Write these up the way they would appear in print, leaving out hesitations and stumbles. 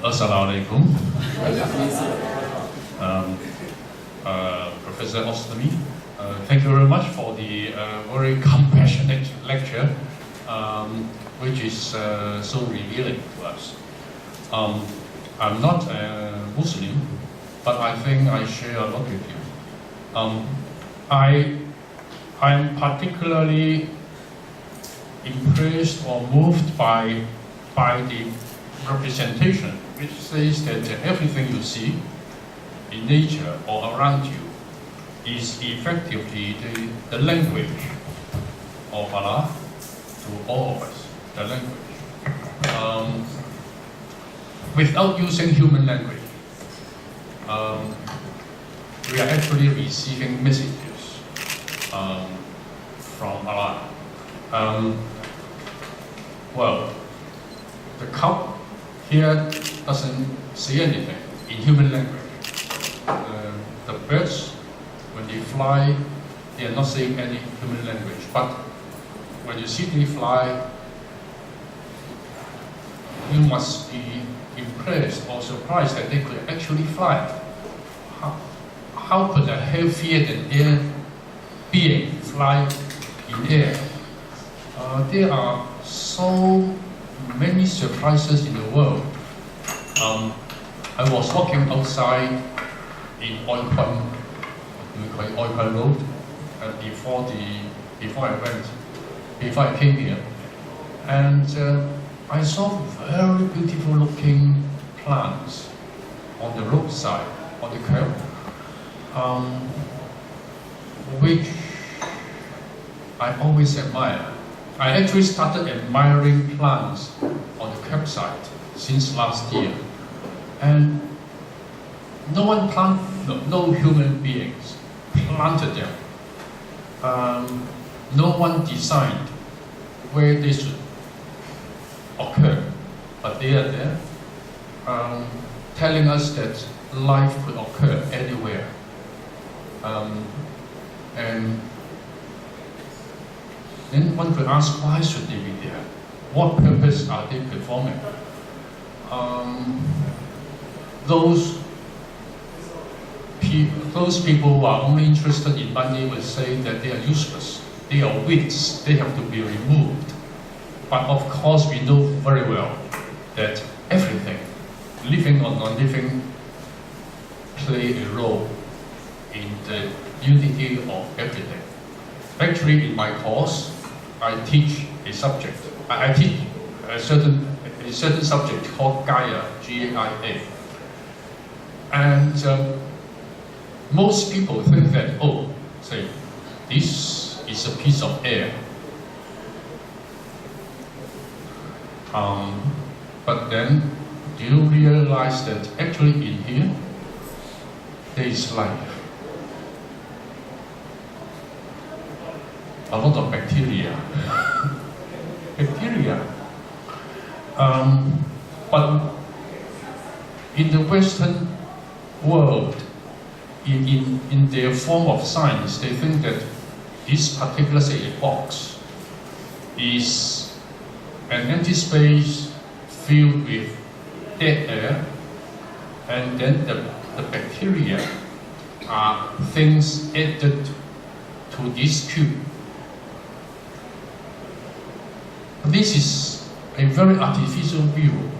Assalamu alaikum. Professor Özdemir, thank you very much for the very compassionate lecture, which is so revealing to us. I'm not a Muslim, but I think I share a lot with you. I'm particularly impressed or moved by the representation, which says that everything you see in nature or around you is effectively the language of Allah to all of us, the language. Without using human language, we are actually receiving messages from Allah. Well, the cup here doesn't say anything in human language. The birds, when they fly, they are not saying any human language. But when you see them fly, you must be impressed or surprised that they could actually fly. How could a heavier than air being fly in air? There are so many surprises in the world. I was walking outside in Hong Kong Road before I came here, and I saw very beautiful looking plants on the roadside, on the curb, which I always admire. I actually started admiring plants on the curbside since last year, and no human beings planted them. No one designed where they should occur, but they are there, telling us that life could occur anywhere. And then one could ask, why should they be there? What purpose are they performing? Those people who are only interested in money will say that they are useless. They are weeds. They have to be removed. But of course, we know very well that everything, living or non-living, play a role in the unity of everything. Actually, in my course, I teach a subject. I teach a certain subject called Gaia, G-A-I-A. And most people think that, this is a piece of air. But then, do you realize that actually in here, there is life? A lot of bacteria. But in the Western world, in their form of science, they think that this particular, say, a box is an empty space filled with dead air, and then the bacteria are things added to this cube. This is a very artificial view.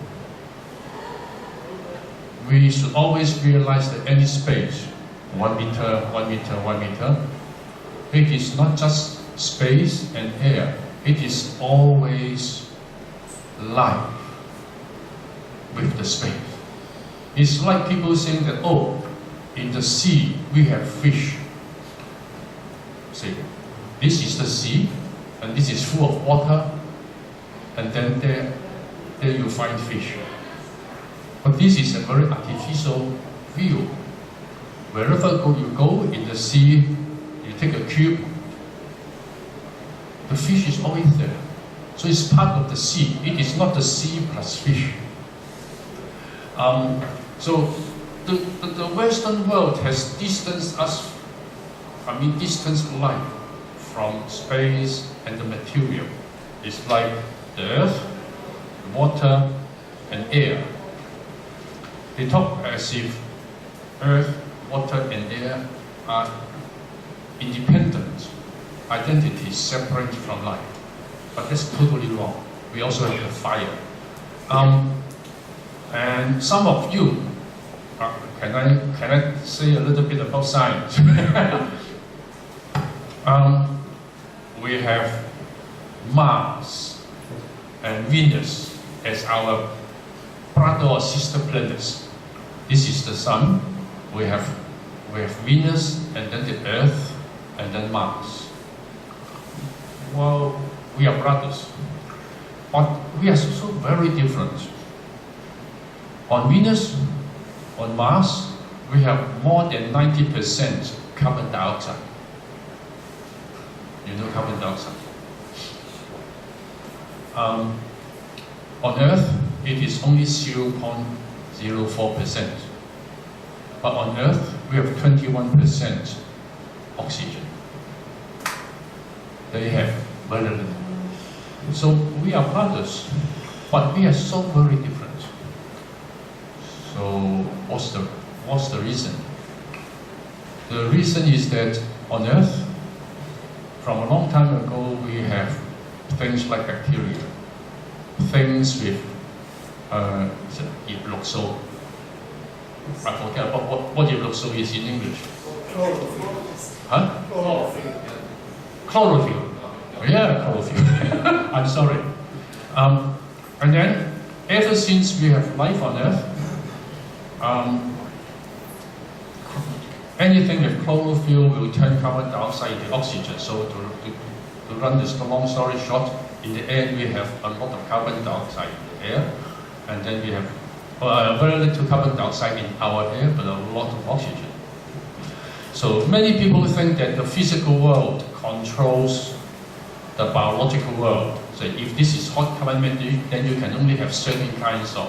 We should always realize that any space, 1 meter, 1 meter, 1 meter, it is not just space and air. It is always life with the space. It's like people saying that, in the sea we have fish. See, this is the sea, and this is full of water, and then there you find fish. But this is a very artificial view. Wherever you go in the sea, you take a cube, the fish is always there. So it's part of the sea. It is not the sea plus fish. So the Western world has distanced life from space and the material. It's like the earth, water, and air. They talk as if earth, water, and air are independent identities separate from life. But that's totally wrong. We also have the fire. And some of you, can I say a little bit about science? We have Mars and Venus as our brother or sister planets. This is the Sun. We have Venus, and then the Earth, and then Mars. Well, we are brothers, but we are so very different. On Venus, on Mars, we have more than 90% carbon dioxide. You know carbon dioxide. On Earth, it is only 0.04%. But on Earth, we have 21% oxygen. They have very little. So we are brothers, but we are so very different. So what's the reason? The reason is that on Earth, from a long time ago, we have things like bacteria, things with so I forget about what so is in English. Huh? Chlorophyll. Yeah, chlorophyll. I'm sorry. And then, ever since we have life on Earth, anything with chlorophyll will turn carbon dioxide into oxygen. So to run this long story short, in the air we have a lot of carbon dioxide in the air, and then we have very little carbon dioxide in our air, but a lot of oxygen. So many people think that the physical world controls the biological world. So if this is hot climate, then you can only have certain kinds of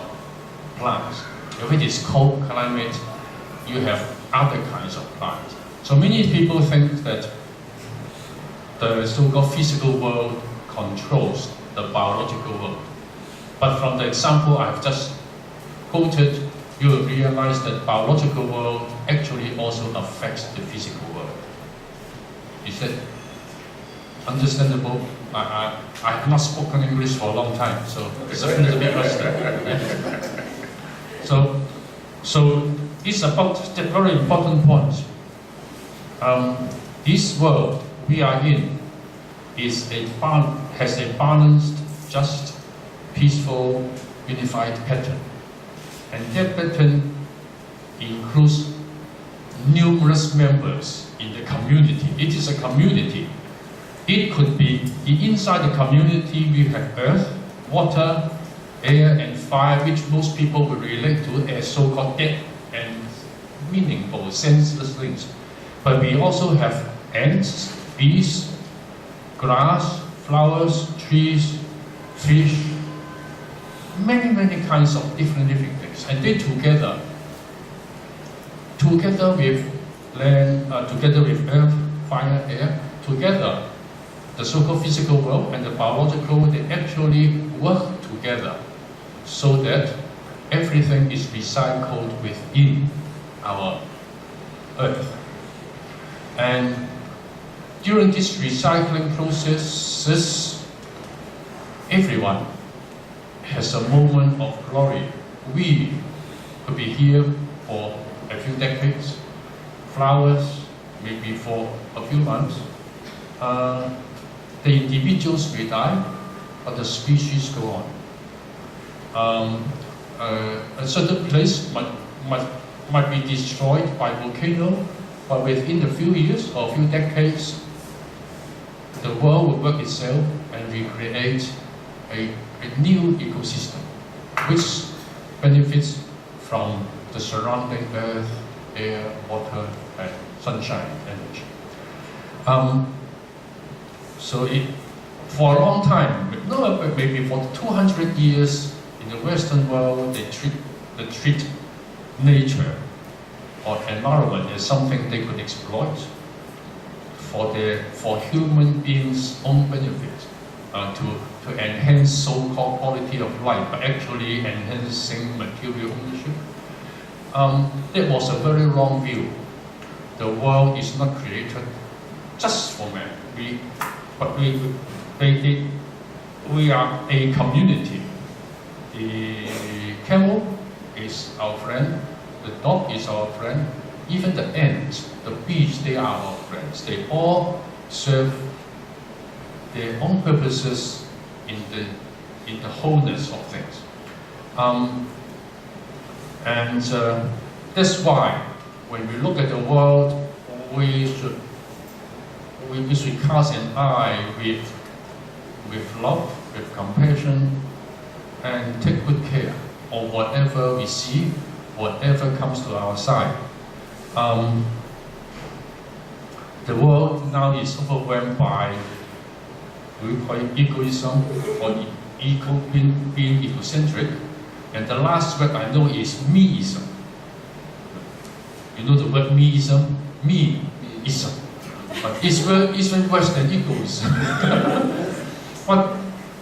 plants. If it is cold climate, you have other kinds of plants. So many people think that the so-called physical world controls the biological world. But from the example I've just quoted, you will realize that biological world actually also affects the physical world. Is that understandable? I have not spoken English for a long time, so it's a little bit rusty. So it's about the very important point. This world we are in has a balanced, just, peaceful, unified pattern. And that pattern includes numerous members in the community. It is a community. It could be inside the community we have earth, water, air, and fire, which most people will relate to as so-called dead and meaningful, senseless things. But we also have ants, bees, grass, flowers, trees, fish, many kinds of different things. And they together with land, together with earth, fire, air, together, the so-called physical world and the biological, they actually work together so that everything is recycled within our earth. And during this recycling process, everyone has a moment of glory. We could be here for a few decades, flowers maybe for a few months. The individuals may die, but the species go on. A certain place might be destroyed by volcano, but within a few years or a few decades, the world will work itself and recreate a new ecosystem, which benefits from the surrounding earth, air, water, and sunshine energy. For a long time, maybe for 200 years in the Western world, they treat nature or environment as something they could exploit for human beings' own benefit, to enhance so-called quality of life, but actually enhancing material ownership. That was a very wrong view. The world is not created just for man. We are a community. The camel is our friend, the dog is our friend, even the ants, the bees, they are our friends. They all serve their own purposes in the wholeness of things. That's why when we look at the world, we should cast an eye with love, with compassion, and take good care of whatever we see, whatever comes to our side. The world now is overwhelmed by, we call it egoism, or being egocentric. And the last word I know is meism. You know the word meism? Me-ism. But it's very worse than egoism. But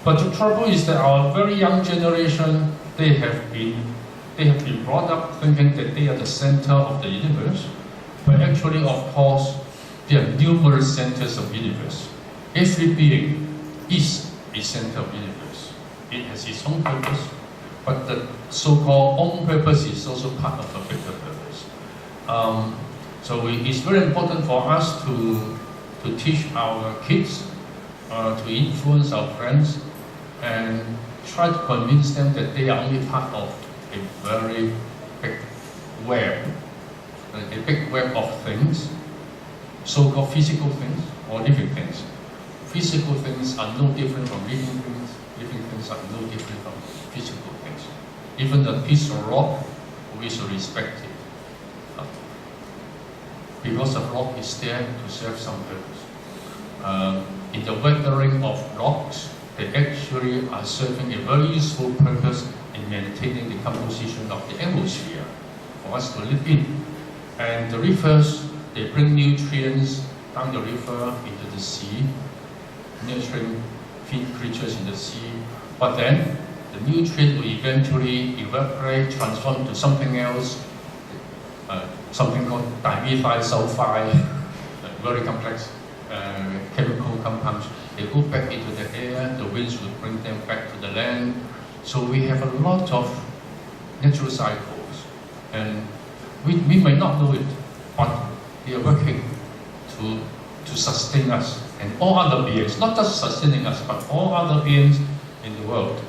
the trouble is that our very young generation, they have been brought up thinking that they are the center of the universe. But actually, of course, there are numerous centers of the universe. Every being is a center of the universe. It has its own purpose, but the so-called own purpose is also part of a bigger purpose. So it's very important for us to teach our kids, to influence our friends, and try to convince them that they are only part of a very big web, of things, so-called physical things or living things. Physical things are no different from living things. Living things are no different from physical things. Even a piece of rock, we should respect it. Because the rock is there to serve some purpose. In the weathering of rocks, they actually are serving a very useful purpose in maintaining the composition of the atmosphere for us to live in. And the rivers, they bring nutrients down the river into the sea, nurturing creatures in the sea. But then, the nutrient will eventually evaporate, transform to something else, something called dimethyl sulfide, very complex chemical compounds. They go back into the air, the winds will bring them back to the land. So we have a lot of natural cycles. And we may not know it, but they are working to sustain us and all other beings, not just sustaining us, but all other beings in the world.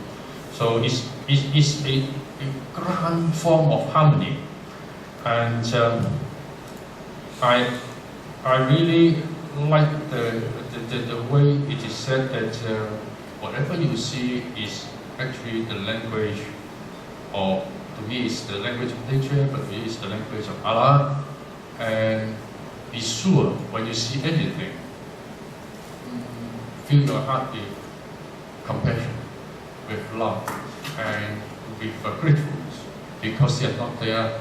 So it's a grand form of harmony. And I really like the way it is said that whatever you see is actually the language, or to me it's the language of nature, but to me it's the language of Allah. And be sure when you see anything, fill your heart with compassion, with love, and with gratefulness, because they are not there.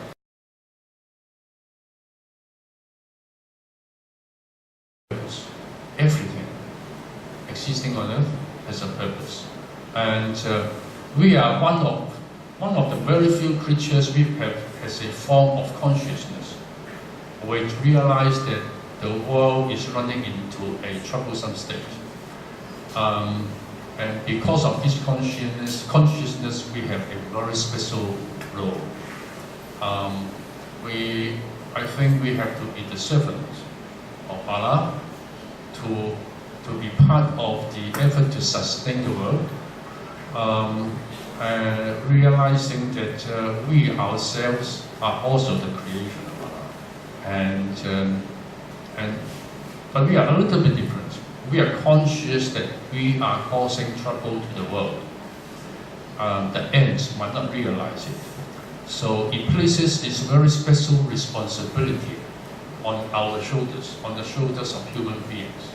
Everything existing on earth has a purpose, and we are one of the very few creatures which has a form of consciousness, which realize that the world is running into a troublesome state. And because of this consciousness, we have a very special role. I think we have to be the servants of Allah, to be part of the effort to sustain the world, and realizing that we ourselves are also the creation of Allah. But we are a little bit different. We are conscious that we are causing trouble to the world. The ants might not realize it. So it places this very special responsibility on our shoulders, on the shoulders of human beings,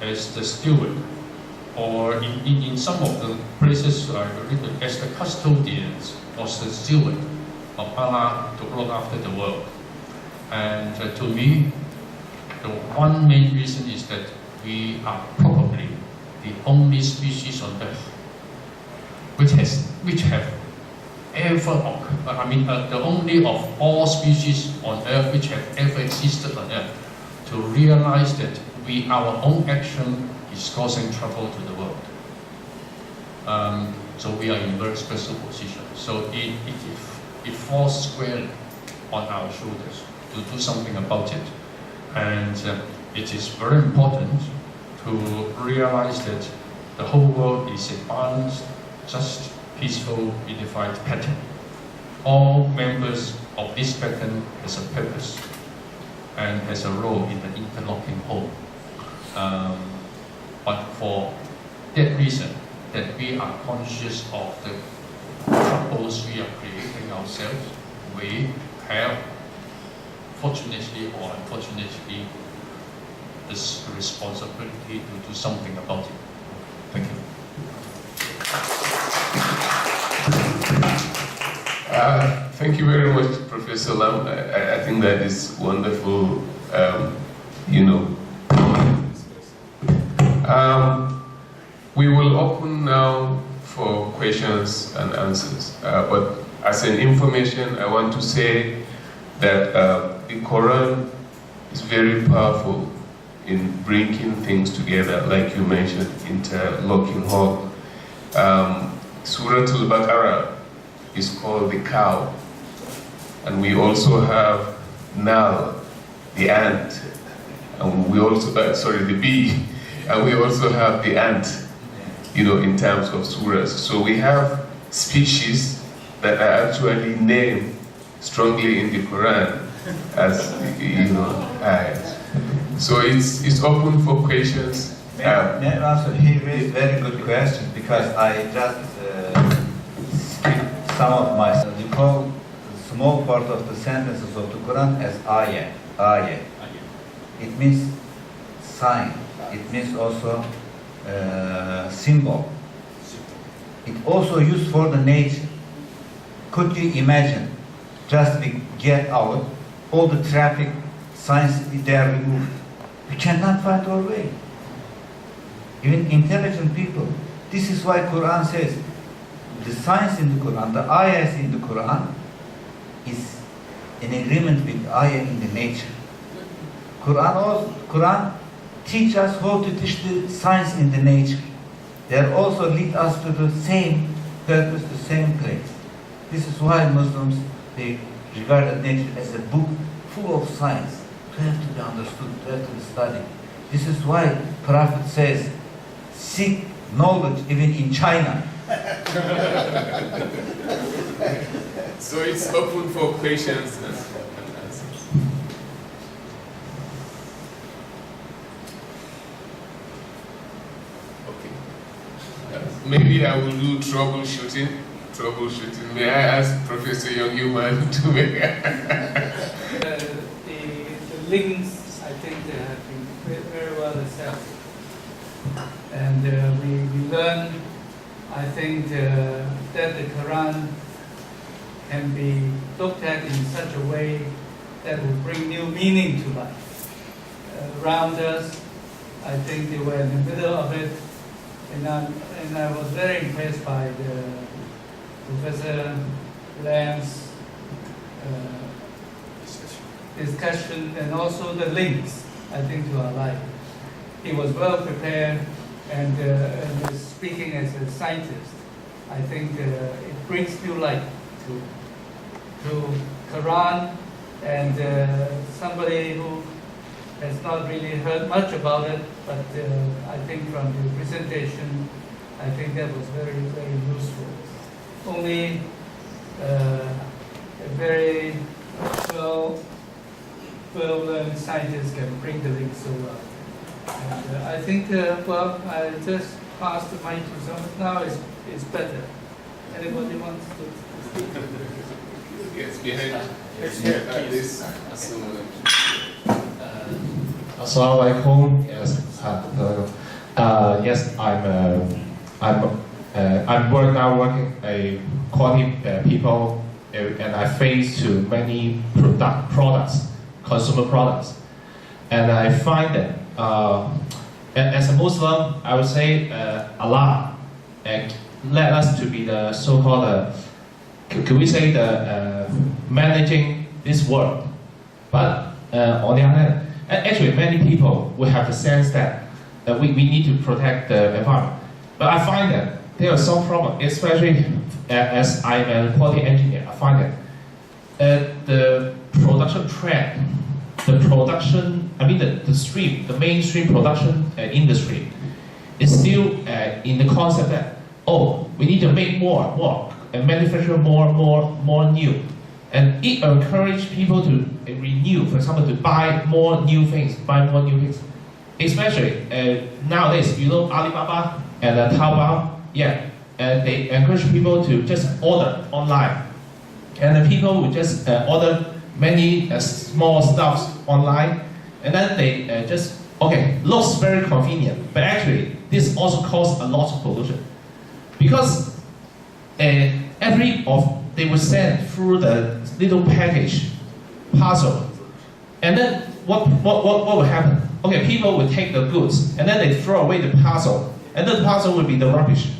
as the steward, or in some of the places written as the custodians or the steward of Allah to look after the world. And to me, the one main reason is that we are probably the only species on earth which have the only of all species on Earth which have ever existed on Earth, to realize that our own action is causing trouble to the world. So we are in a very special position. So it falls squarely on our shoulders to do something about it. And it is very important to realize that the whole world is a balanced, just, peaceful, unified pattern. All members of this pattern has a purpose and has a role in the interlocking whole. But for that reason, that we are conscious of the troubles we are creating ourselves, we have, fortunately or unfortunately, this responsibility to do something about it. Thank you. Thank you very much, Professor Lam. I think that is wonderful, we will open now for questions and answers. But as an information, I want to say that the Quran is very powerful in bringing things together, like you mentioned, interlocking whole. Surah Al-Baqarah is called the cow, and we also have Nal, the ant, and we also, the bee, and we also have the ant, in terms of surahs. So we have species that are actually named strongly in the Quran as, ayahs. So it's open for questions. May I answer? He raised very good question, because I just skipped some of my. You call small part of the sentences of the Quran as ayah. Ayah. It means sign. It means also symbol. It also used for the nature. Could you imagine? Just we get out, all the traffic signs they are removed. We cannot find our way. Even intelligent people. This is why Quran says the signs in the Quran, the ayahs in the Quran, is in agreement with ayah in the nature. Quran teach us how to teach the science in the nature. They also lead us to the same purpose, the same place. This is why Muslims, they regard nature as a book full of science, to have to be understood, to have to be studied. This is why Prophet says, seek knowledge even in China. So it's open for questions and answers. Maybe I will do troubleshooting. May I ask Professor Young-Yuman to make the links, I think they have been very well established. And we learn, I think, that the Quran can be looked at in such a way that will bring new meaning to life. Around us, I think they were in the middle of it. And I was very impressed by Professor Lam's discussion and also the links, I think, to our life. He was well prepared and is speaking as a scientist. I think it brings new light to Quran, and somebody who has not really heard much about it, but I think from the presentation, I think that was very, very useful. Only a very well-learned scientist can bring the link so well. And I think, I just passed the mic to someone. Now it's better. Anybody wants to speak? Yes, behind. This. Assalamu alaikum. Yes, yes, I'm working quality people, and I face to many products, consumer products, and I find that as a Muslim, I would say Allah led us to be the so-called could we say managing this world. But on the other hand, actually many people will have the sense that we need to protect the environment. But I find that there are some problems, especially as I'm a quality engineer. I find that the production trend, the mainstream production industry is still in the concept that, oh, we need to make more, and manufacture more new. And it encourages people to renew, for example, to buy more new things. Especially nowadays, you know, Alibaba and Taobao, they encourage people to just order online. And the people will just order many small stuffs online, and then they looks very convenient, but actually this also causes a lot of pollution. Because they will send through the little package, parcel, and then what will happen? Okay, people will take the goods, and then they throw away the parcel, and then the parcel will be the rubbish.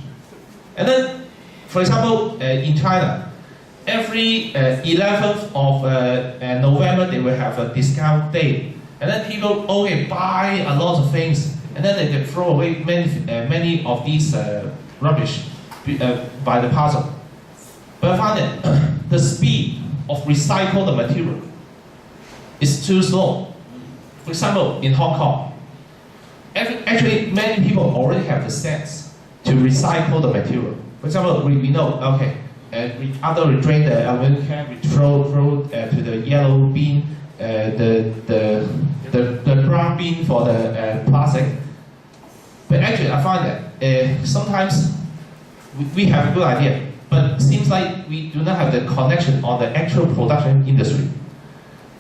And then, for example, in China, every 11th of November, they will have a discount day. And then people, buy a lot of things, and then they throw away many of these rubbish by the parcel. But I found that the speed of recycle the material is too slow. For example, in Hong Kong, actually many people already have the sense to recycle the material. For example, we know, after we drain the aluminum can, we throw to the yellow bin, the brown bin for the plastic. But actually, I find that sometimes we have a good idea, but it seems like we do not have the connection on the actual production industry.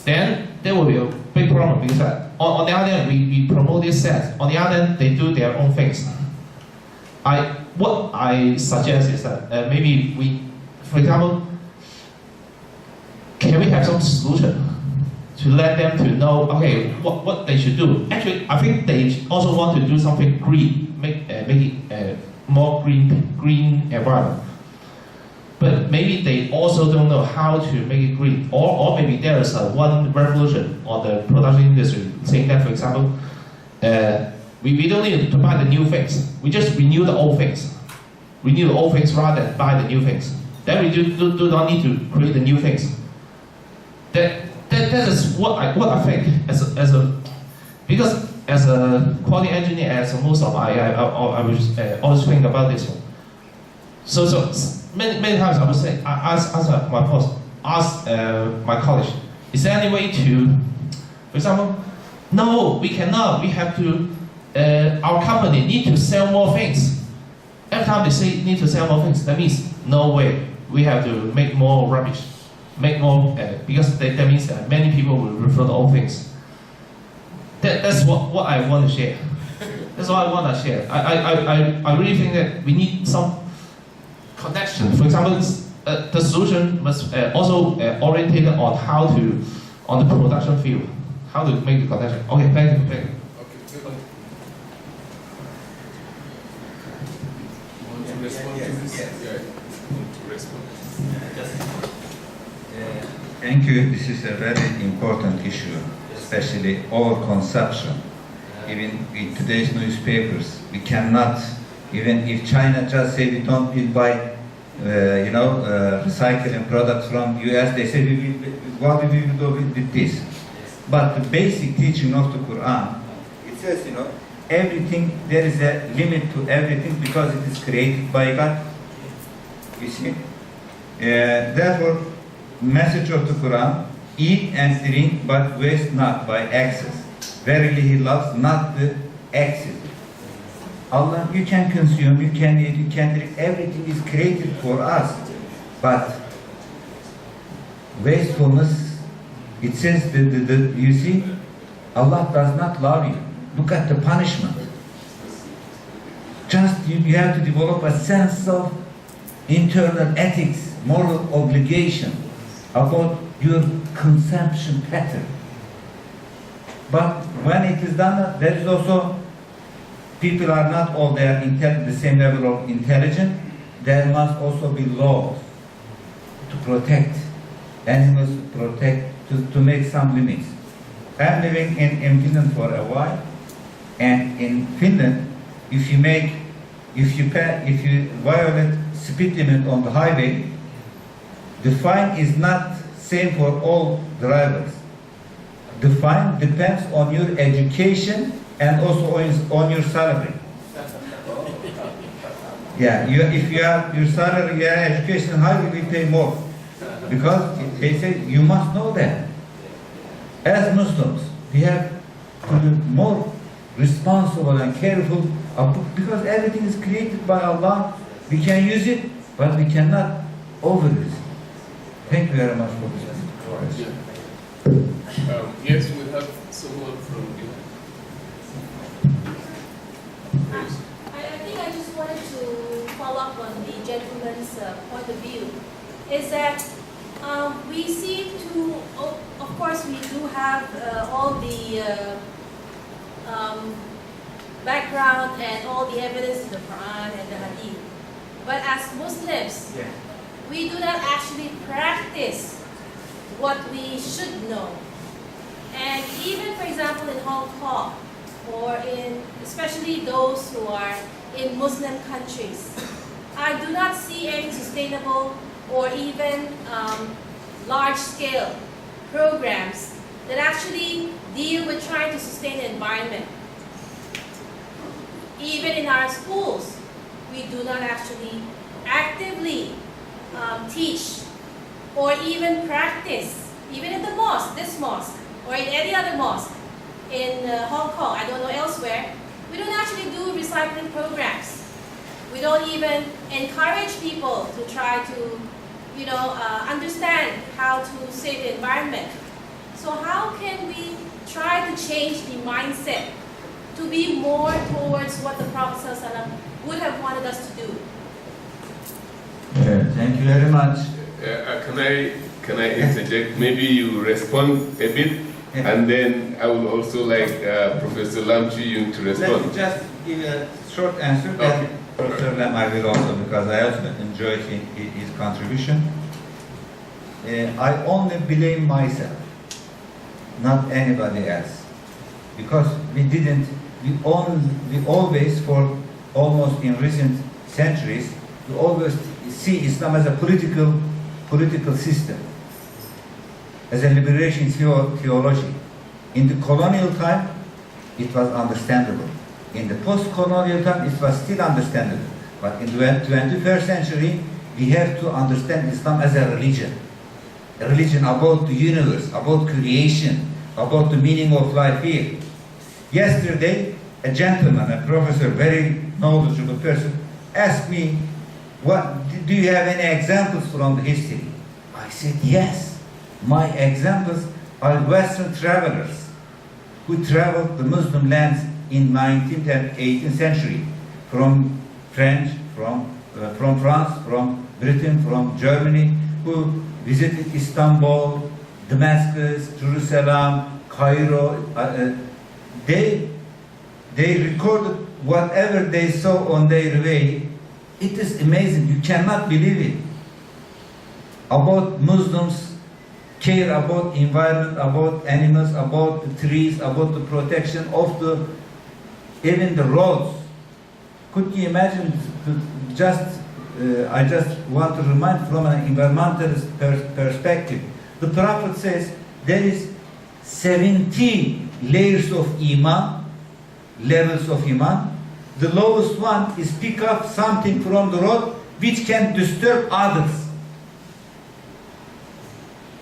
Then there will be a big problem because on the other hand, we promote this set. On the other hand, they do their own things. What I suggest is that maybe we, for example, can we have some solution to let them to know, what they should do? Actually, I think they also want to do something green, make it more green environment. But maybe they also don't know how to make it green, or maybe there is one revolution on the production industry, saying that, for example, we don't need to buy the new things. We just renew the old things. Renew the old things rather than buy the new things. Then we do not need to create the new things. That is what I think because as a quality engineer, as most of I was always think about this one. So many times I would say, I ask my boss, ask my college, is there any way to, for example, no, we cannot. We have to. Our company need to sell more things. Every time they say need to sell more things, that means no way. We have to make more rubbish, make more because that means that many people will refer to all things. That's what I want to share. That's what I want to share. I really think that we need some connection. For example, the solution must also oriented on the production field, how to make the connection. Okay, thank you. Thank you. This is a very important issue, especially overconsumption. Even in today's newspapers, we cannot, even if China just say we don't buy, recycling products from US, they say what we will do with this. But the basic teaching of the Quran, it says, everything, there is a limit to everything because it is created by God. You see? Therefore, message of the Quran, eat and drink, but waste not by excess. Verily He loves not the excess. Allah, you can consume, you can eat, you can drink, everything is created for us. But wastefulness, it says, you see, Allah does not love you. Look at the punishment. Just you have to develop a sense of internal ethics, moral obligation about your consumption pattern. But when it is done, there is also, people are not all there the same level of intelligence. There must also be laws. to protect animals, to make some limits. I'm living in Finland for a while, and in Finland, if you violate speed limit on the highway, the fine is not same for all drivers. The fine depends on your education and also on your salary. Yeah, if you have your salary, your education high, you will pay more. Because they say you must know that. As Muslims, we have to be more responsible and careful because everything is created by Allah. We can use it, but we cannot overuse it. Thank you very much for this. Yes, we have someone from you. I think I just wanted to follow up on the gentleman's point of view. Is that we seem to, of course, we do have all the background and all the evidence in the Quran and the Hadith. But as Muslims, we do not actually practice what we should know. And even, for example, in Hong Kong, or in especially those who are in Muslim countries, I do not see any sustainable or even large-scale programs that actually deal with trying to sustain the environment. Even in our schools, we do not actually actively teach or even practice, even in the mosque, this mosque, or in any other mosque in Hong Kong, I don't know elsewhere, we don't actually do recycling programs. We don't even encourage people to try to, understand how to save the environment. So how can we try to change the mindset to be more towards what the Prophet ﷺ would have wanted us to do? Thank you very much. Can I interject? Maybe you respond a bit, and then I would also like Professor Lam Chiu Ying to respond. Let me just give a short answer. Okay. Professor Lam, I will also, because I also enjoyed his contribution. I only blame myself, not anybody else, because we always, for almost in recent centuries, we always see Islam as a political system, as a liberation theology. In the colonial time, it was understandable. In the post-colonial time, it was still understandable. But in the 21st century, we have to understand Islam as a religion about the universe, about creation, about the meaning of life here. Yesterday, a gentleman, a professor, very knowledgeable person, asked me, do you have any examples from the history? I said, yes. My examples are Western travelers who traveled the Muslim lands in 19th and 18th century, from France, from Britain, from Germany, who visited Istanbul, Damascus, Jerusalem, Cairo. They recorded whatever they saw on their way. It is amazing. You cannot believe it. About Muslims care about environment, about animals, about the trees, about the protection of even the roads. Could you imagine? I just want to remind from an environmentalist perspective. The Prophet says there is 70 layers of iman, levels of iman. The lowest one is pick up something from the road which can disturb others.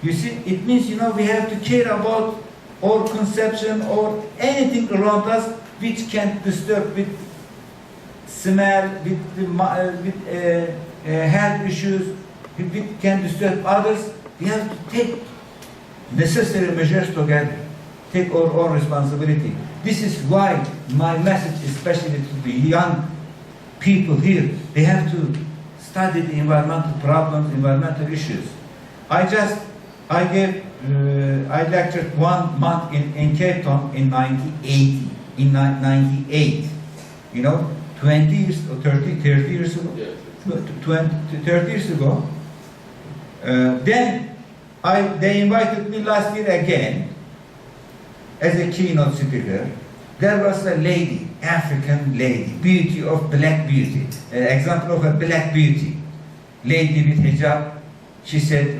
You see, it means, we have to care about our conception or anything around us which can disturb with smell, with health issues, which can disturb others. We have to take necessary measures together, take our own responsibility. This is why my message, especially to the young people here, they have to study the environmental problems, environmental issues. I lectured 1 month in Cape Town in 1980, in 98. 20 years or 30 years ago. 30 years ago, Then they invited me last year again as a keynote speaker. There was a lady, African lady, beauty of black beauty, example of a black beauty, lady with hijab. She said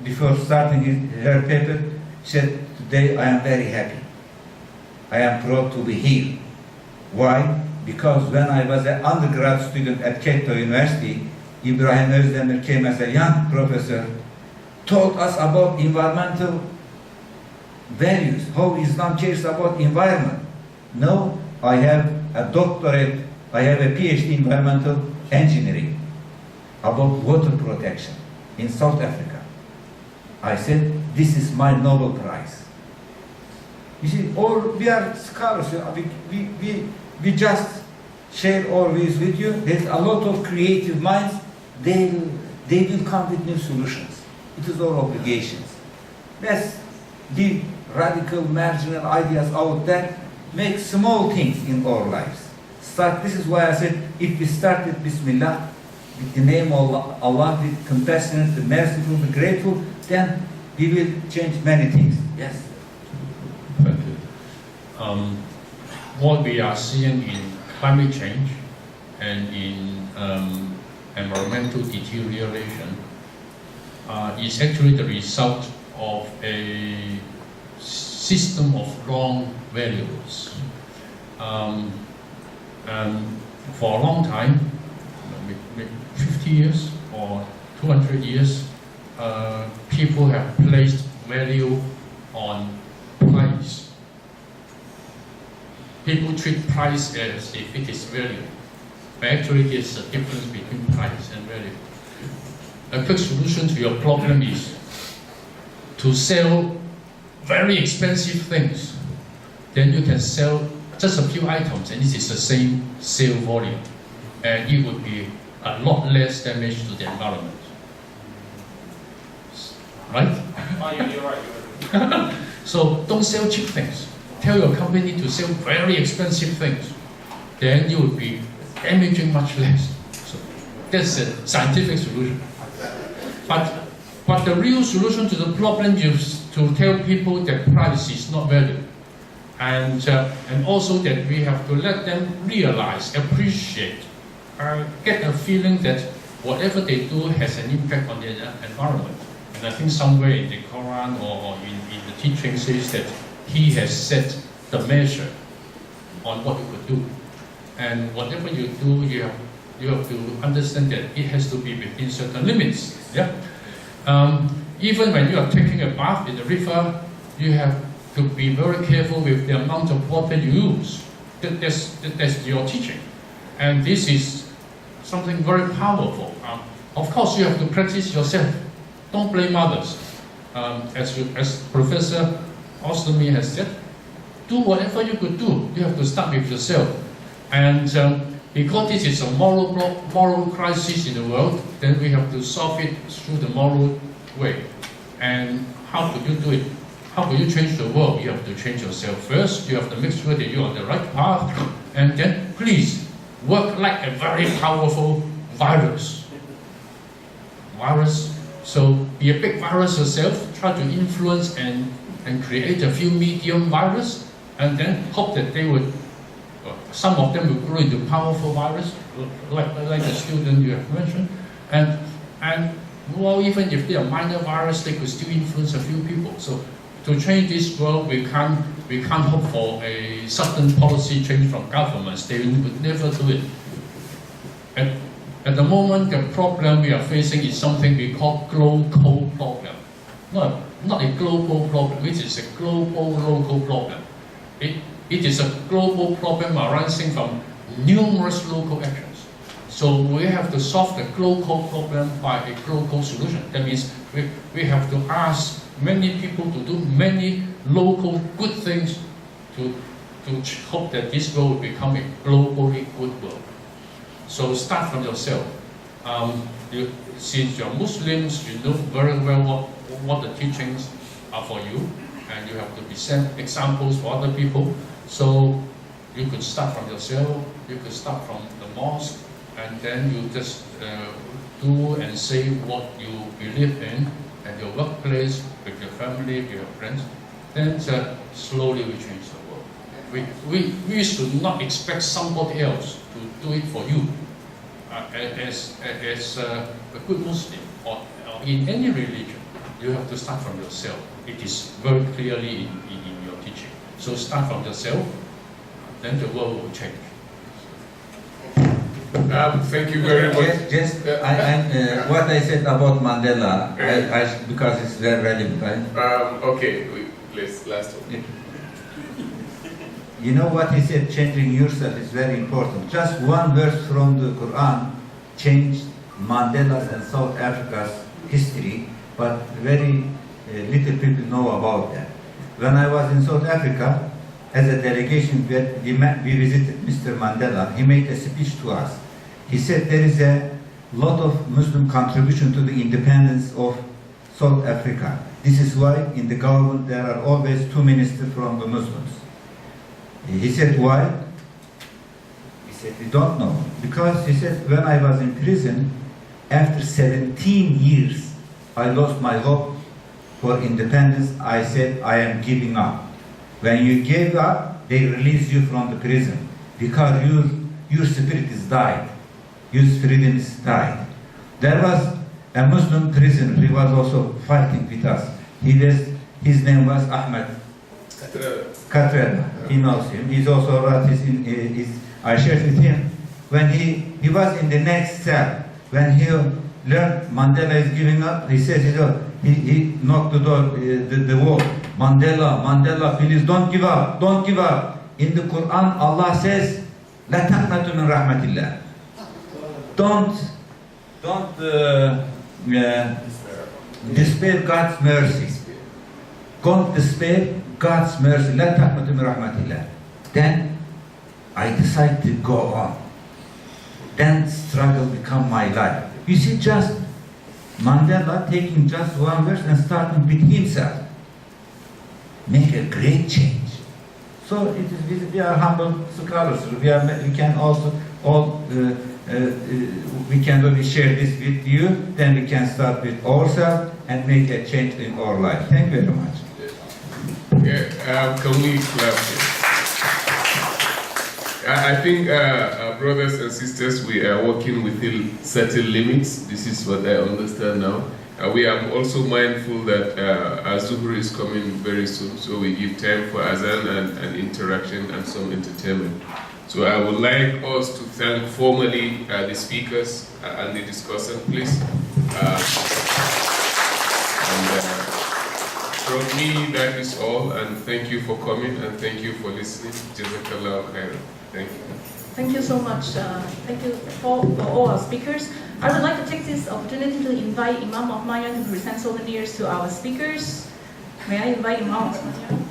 before starting her paper, she said, today I am very happy. I am proud to be here. Why? Because when I was an undergrad student at CUHK University, İbrahim Özdemir came as a young professor, taught us about environmental values, how Islam cares about environment. Now I have a doctorate, I have a PhD in environmental engineering about water protection in South Africa. I said, this is my Nobel Prize. You see, we are scholars, we just share our views with you. There's a lot of creative minds, they will come with new solutions. It is our obligations. Let's leave radical, marginal ideas out there, make small things in our lives. This is why I said, if we start with Bismillah, with the name of Allah, with compassionate, the merciful, the grateful, then we will change many things. Yes? Thank you. What we are seeing in climate change and in environmental deterioration is actually the result of a system of wrong values. And for a long time, 50 years or 200 years, people have placed value on price. People treat price as if it is value, but actually there's a difference between price and value. A quick solution to your problem is to sell very expensive things. Then you can sell just a few items and this is the same sale volume. And it would be a lot less damage to the environment. Right? Oh, yeah, you're right. So don't sell cheap things. Tell your company to sell very expensive things. Then you will be damaging much less. So that's a scientific solution. But the real solution to the problem is to tell people that price is not value. And also that we have to let them realize, appreciate, get a feeling that whatever they do has an impact on the environment. And I think somewhere in the Quran or in the teaching says that He has set the measure on what you could do. And whatever you do, you have to understand that it has to be within certain limits. Yeah? Even when you are taking a bath in the river, you have to be very careful with the amount of water you use. That's your teaching. And this is something very powerful. Of course, you have to practice yourself. Don't blame others. As Professor Özdemir has said, do whatever you could do. You have to start with yourself. And because this is a moral crisis in the world, then we have to solve it through the moral way. And how could you do it? How could you change the world? You have to change yourself first. You have to make sure that you're on the right path. And then please work like a very powerful virus. So be a big virus yourself. Try to influence and create a few medium virus. And then hope that they would, some of them will grow into powerful virus, like the student you have mentioned. And well, even if they are minor virus, they could still influence a few people. So to change this world, we can't hope for a sudden policy change from governments. They would never do it. At the moment, the problem we are facing is something we call global problem. Not a global problem, which is a global local problem. It is a global problem arising from numerous local actions. So we have to solve the global problem by a global solution. That means we have to ask many people to do many local good things to hope that this world will become a globally good world. So start from yourself. Since you're Muslims, you know very well what the teachings are for you, and you have to present examples for other people. So you could start from yourself, you could start from the mosque, and then you just do and say what you believe in at your workplace, with your family, with your friends, then slowly we change the world. We should not expect somebody else to do it for you. As a good Muslim or in any religion, you have to start from yourself. It is very clearly in your teaching. So start from yourself, then the world will change. Thank you very much. What I said about Mandela, because it's very relevant, right? Okay, please, last one. You know what he said, changing yourself is very important. Just one verse from the Quran changed Mandela's and South Africa's history, but very little people know about that. When I was in South Africa, as a delegation, we visited Mr. Mandela. He made a speech to us. He said there is a lot of Muslim contribution to the independence of South Africa. This is why in the government there are always 2 ministers from the Muslims. He said, why? He said, we don't know. Because he said, when I was in prison, after 17 years, I lost my hope for independence. I said, I am giving up. When you gave up, they release you from the prison because your spirit is died. Your freedom is died. There was a Muslim prisoner. He was also fighting with us. His name was Ahmed Katrina. He knows him. He's also wrote I shared with him. When he was in the next cell, when he learned Mandela is giving up, he said, he knocked the door, the wall. Mandela, Mandela, please don't give up, don't give up. In the Quran, Allah says, "La taqnatu min rahmatillah." Don't despair God's mercy. Don't despair God's mercy. La taqnatu min rahmatillah. Then I decided to go on. Then struggle become my life. You see, just Mandela taking just one verse and starting with himself make a great change. So it is, we are humble scholars. We can also we can only share this with you. Then we can start with ourselves and make a change in our life. Thank you very much. Can we clap? I think, brothers and sisters, we are working within certain limits. This is what I understand now. We are also mindful that Zuhur is coming very soon, so we give time for Azan and interaction and some entertainment. So I would like us to thank formally the speakers and the discussant, please. From me, that is all, and thank you for coming and thank you for listening. Jazakallah khairan. Thank you. Thank you so much. Thank you for all our speakers. I would like to take this opportunity to invite Imam of Mayan to present souvenirs to our speakers. May I invite Imam of Mayan?